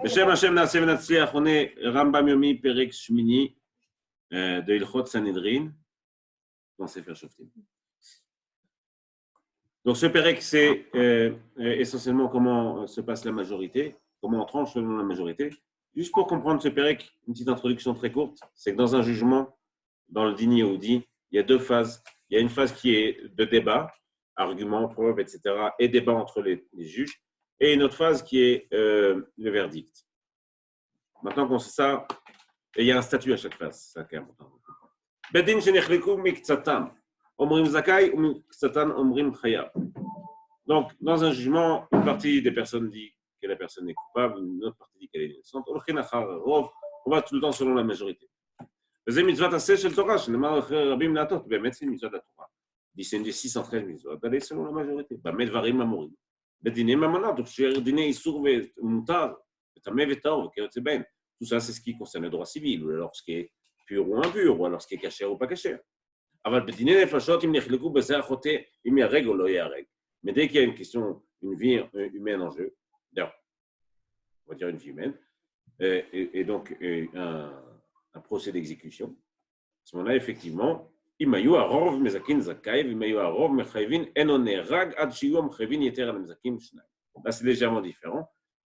בשם השם נעשה ונצליח, עונה רמב"ם יומי פרק שמיני de Ilchot Sanhedrin dans Sefer Shoftim. Donc ce pérec, c'est essentiellement comment se passe la majorité, comment on tranche selon la majorité. Juste pour comprendre ce pérec, une petite introduction très courte, c'est que dans un jugement, dans le dîner Yehudi, il y a deux phases. Il y a une phase qui est de débat, arguments, preuves, etc., et débat entre les juges, et une autre phase qui est le verdict. Maintenant qu'on sait ça, et il y a un statut à chaque phase, c'est important. Bedin shenechleku mikzatam, omrim zakai ou mikzatan omrim chayav. Donc, dans un jugement, une partie des personnes dit que la personne est coupable, une autre partie dit qu'elle est innocente. On va tout le temps selon la majorité. C'est une mitzvah assez chez le Torah, c'est une mitzvah de la Torah. C'est une des 613 mitzvot, d'aller selon la majorité. Bamet varim amorim. Bedine mamana, donc chez dîner isur mutar, tamé vetor, ben. Tout ça, c'est ce qui concerne le droit civil, ou alors ce qui est pur ou impur, ou alors ce qui est caché ou pas caché. Mais dès qu'il y a une question, une vie humaine en jeu, d'ailleurs, on va dire une vie humaine, et donc un procès d'exécution, à ce moment-là, effectivement, là, c'est légèrement différent.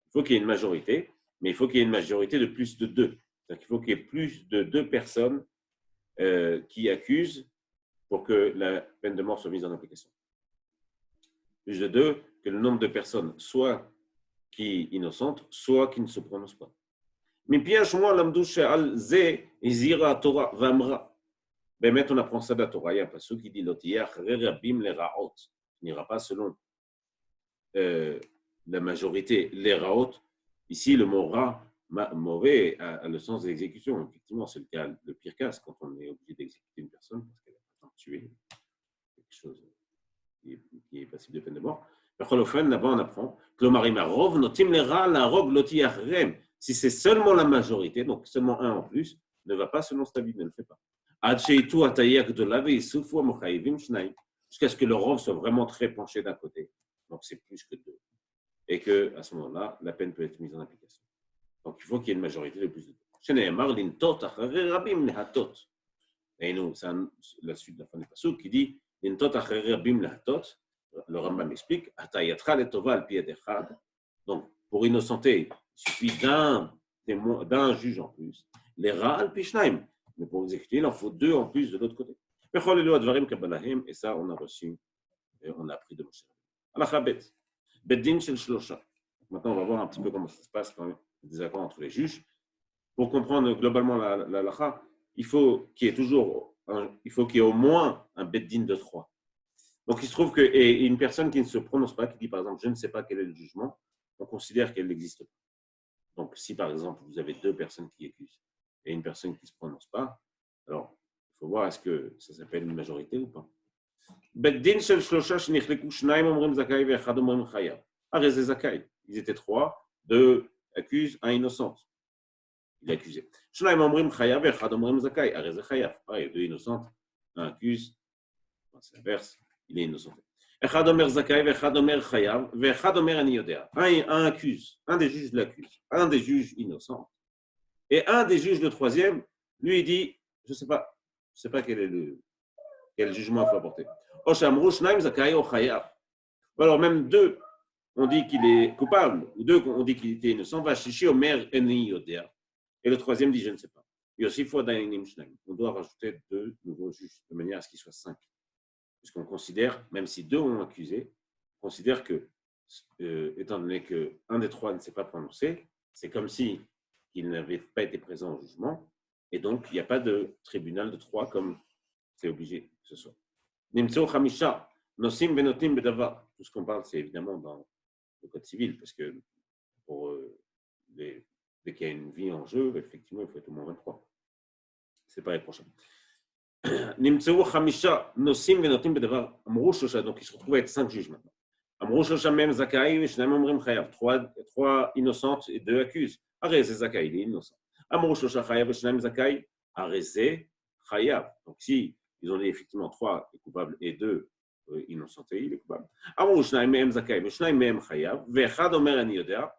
Il faut qu'il y ait une majorité, mais il faut qu'il y ait une majorité de plus de deux. C'est-à-dire qu'il faut qu'il y ait plus de deux personnes qui accusent pour que la peine de mort soit mise en application. Plus de deux, que le nombre de personnes soit qui est innocente, soit qui ne se prononce pas. Mais maintenant, on apprend ça de la Torah. Il y a un passage qui dit il n'ira pas selon la majorité, les raot. Ici, le mot rat, mauvais, a le sens de l'exécution. Effectivement, c'est le cas, le pire cas, c'est quand on est obligé d'exécuter une personne parce qu'elle a tué quelque chose qui est passible de peine de mort. Là-bas, on apprend si c'est seulement la majorité, donc seulement un en plus, ne va pas selon cet avis, ne le fait pas. Jusqu'à ce que le rov soit vraiment très penché d'un côté. Donc, c'est plus que deux. Et qu'à ce moment-là, la peine peut être mise en application. Donc, il faut qu'il y ait une majorité de plus de deux. Et nous, c'est la suite de la fin du passage qui dit le Rambam explique donc, pour innocenter, il suffit d'un juge en plus. Les ra'al pishnaim. Mais pour exécuter, il en faut deux en plus de l'autre côté. Et ça, on a reçu, on a appris de Moshe. Al-Khabet. Beddin shel shlosha. Maintenant, on va voir un petit peu comment ça se passe quand il y a des accords entre les juges. Pour comprendre globalement la halakha, il faut qu'il y ait au moins un beddin de 3. Donc, il se trouve qu'une personne qui ne se prononce pas, qui dit par exemple, je ne sais pas quel est le jugement, on considère qu'elle n'existe pas. Donc, si par exemple, vous avez deux personnes qui accusent et une personne qui ne se prononce pas, alors, il faut voir est-ce que ça s'appelle une majorité ou pas. Beddin shel shlosha shenichleku shnaim omrim zakai ve'echad omrim chayav. Arez zakai. Ils étaient trois, deux accusent, un innocent. Il est accusé. Shnaim omrim chayav ve'echad omrim zakai. Arez chayav. Pareil, deux innocents, un accuse. C'est l'inverse, il est innocent. Echad omer zakai ve'echad omer chayav ve'echad omer ani yodea. Un accuse, un des juges l'accuse, un des juges innocent. Et un des juges, le troisième, lui il dit, je ne sais pas quel jugement il faut apporter. Alors même deux, on dit qu'il est coupable, ou deux, on dit qu'il était innocent. Et le troisième dit, je ne sais pas. On doit rajouter deux nouveaux juges, de manière à ce qu'ils soient 5. Puisqu'on considère, même si deux ont accusé, on considère que, étant donné qu'un des trois ne s'est pas prononcé, c'est comme si il n'avait pas été présent au jugement, et donc il n'y a pas de tribunal de 3 comme c'est obligé que ce soit. Nimtso Khamisha, Nosim Benotim Bedavar. Tout ce qu'on parle, c'est évidemment dans le code civil, parce que dès qu'il y a une vie en jeu, effectivement, il faut être au moins 23. C'est pas les prochains. Nimtso Khamisha, Nosim Benotim Bedavar. Amrou Shosha, donc il se retrouve à être 5 juges maintenant. Amrou Shosha Mem Zakai, Vishnaim Omrim Chayav. 3 innocentes et 2 accusent. Arez Zakai, il est innocent. Amrou Shosha Chayav, Vishnaim Zakai. Arez Chayav. Donc si ils ont dit effectivement 3 coupables et 2 innocentés, il est coupable. Amrou Shnaim Mem Zakai, Vishnaim Mem Chayav. Ve'echad Omer Ani Yodea.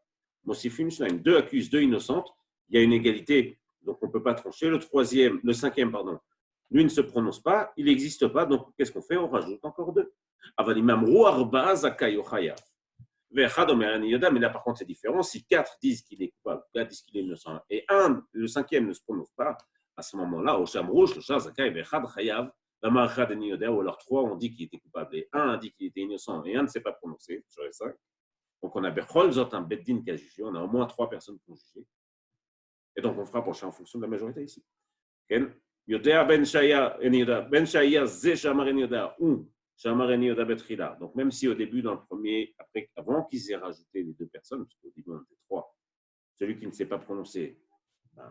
Mosifim Shnaim. Deux accusent, deux innocentes. Il y a une égalité, donc on ne peut pas trancher. Le cinquième, pardon, lui ne se prononce pas, il n'existe pas, donc qu'est-ce qu'on fait? On rajoute encore deux. Mais là, par contre, c'est différent. Si quatre disent qu'il est coupable, quatre disent qu'il est innocent, et le cinquième ne se prononce pas, à ce moment-là, au Sham Rouge, le Shah Zakai, Vechad Chayav, ou alors trois ont dit qu'il était coupable, et un a dit qu'il était innocent, et un ne s'est pas prononcé, sur les cinq. Donc on a Bechol Zot, un Beddin qui a jugé, on a au moins trois personnes qui ont jugé. Et donc on fera prochain en fonction de la majorité ici. Yodea Ben Shaya, Ben Shaya, Zé Shamar En Yoda, ou Shamar En Yoda Betrila. Donc même si au début, dans le premier, avant qu'ils aient rajouté les deux personnes, parce qu'au début on était trois, celui qui ne s'est pas prononcé,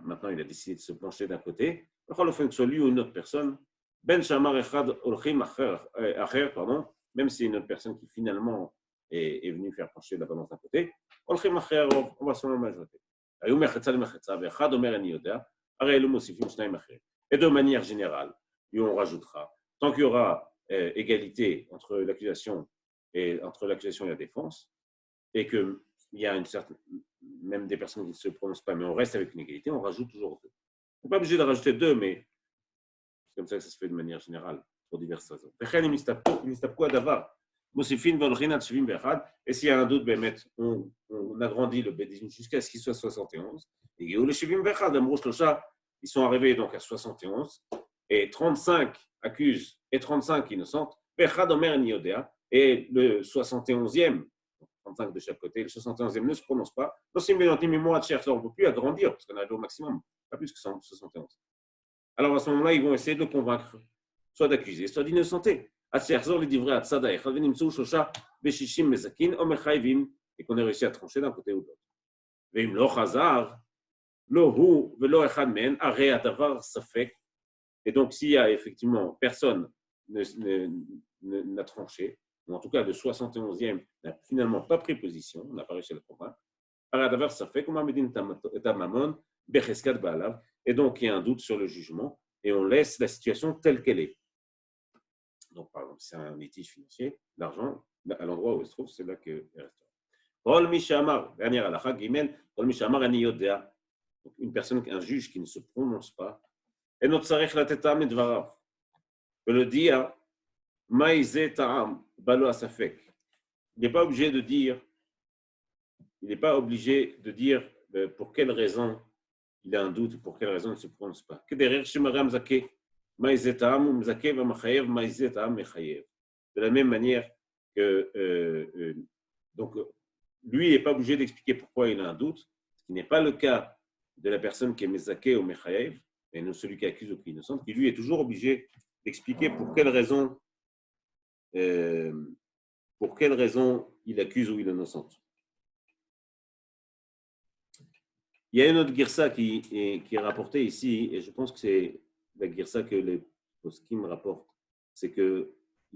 maintenant il a décidé de se pencher d'un côté, soit lui ou une autre personne, Ben Shamar Echad Olchim Acher, pardon, même si c'est une autre personne qui finalement est venue faire pencher la balance d'un côté, Olchim Acher, on va selon la majorité. Et de manière générale, et on rajoutera, tant qu'il y aura égalité entre l'accusation et la défense, et qu'il y a une certaine, même des personnes qui ne se prononcent pas, mais on reste avec une égalité, on rajoute toujours deux. On n'est pas obligé de rajouter deux, mais c'est comme ça que ça se fait de manière générale, pour diverses raisons. Et s'il y a un doute, on agrandit le Bédine jusqu'à ce qu'il soit 71. Et le Shivim Vechad, ils sont arrivés donc à 71, et 35 accusent et 35 innocentes. Vechad Omer Niodea, et le 71e, 35 de chaque côté, le 71e ne se prononce pas. On ne peut plus agrandir, parce qu'on arrive au maximum, pas plus que 71. Alors à ce moment-là, ils vont essayer de le convaincre, soit d'accuser, soit d'innocenter. Et qu'on ait réussi à trancher d'un côté ou de l'autre. Et donc, s'il y a effectivement personne n'a tranché, ou en tout cas le 71e n'a finalement pas pris position, on n'a pas réussi à le convaincre, et donc il y a un doute sur le jugement, et on laisse la situation telle qu'elle est. Donc, par exemple, c'est un litige financier, l'argent, à l'endroit où il se trouve, c'est là qu'il reste. Kol mishamar, dernière halakha, gimel, kol mishamar ani yodea. Une personne, un juge qui ne se prononce pas, et notre sarech la teta medvarav, peut le dire, maïzé ta'am, balo asafek. Il n'est pas obligé de dire, pour quelle raison il a un doute, pour quelle raison il ne se prononce pas. Que derrière shemaram zake, maïzé ta'am, mzake va machayev, maïzé ta'am mechayev. De la même manière que, donc, lui, il n'est pas obligé d'expliquer pourquoi il a un doute, ce qui n'est pas le cas de la personne qui est Mezaké ou Mechayev, et non celui qui accuse ou qui est innocent, qui lui est toujours obligé d'expliquer pour quelle raison il accuse ou il est innocent. Il y a une autre girsa qui est rapportée ici, et je pense que c'est la girsa que les poskim rapportent, c'est qu'il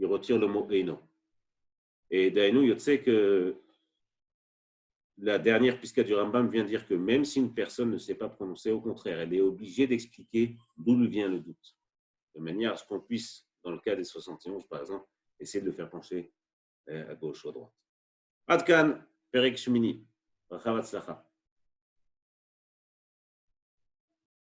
retire le mot Eino. Et Dainu, il sait que la dernière pisca du Rambam vient dire que même si une personne ne s'est pas prononcée, au contraire, elle est obligée d'expliquer d'où lui vient le doute. De manière à ce qu'on puisse, dans le cas des 71 par exemple, essayer de le faire pencher à gauche ou à droite. Adkan, Perek Shmini, Rachav Hatzlacha.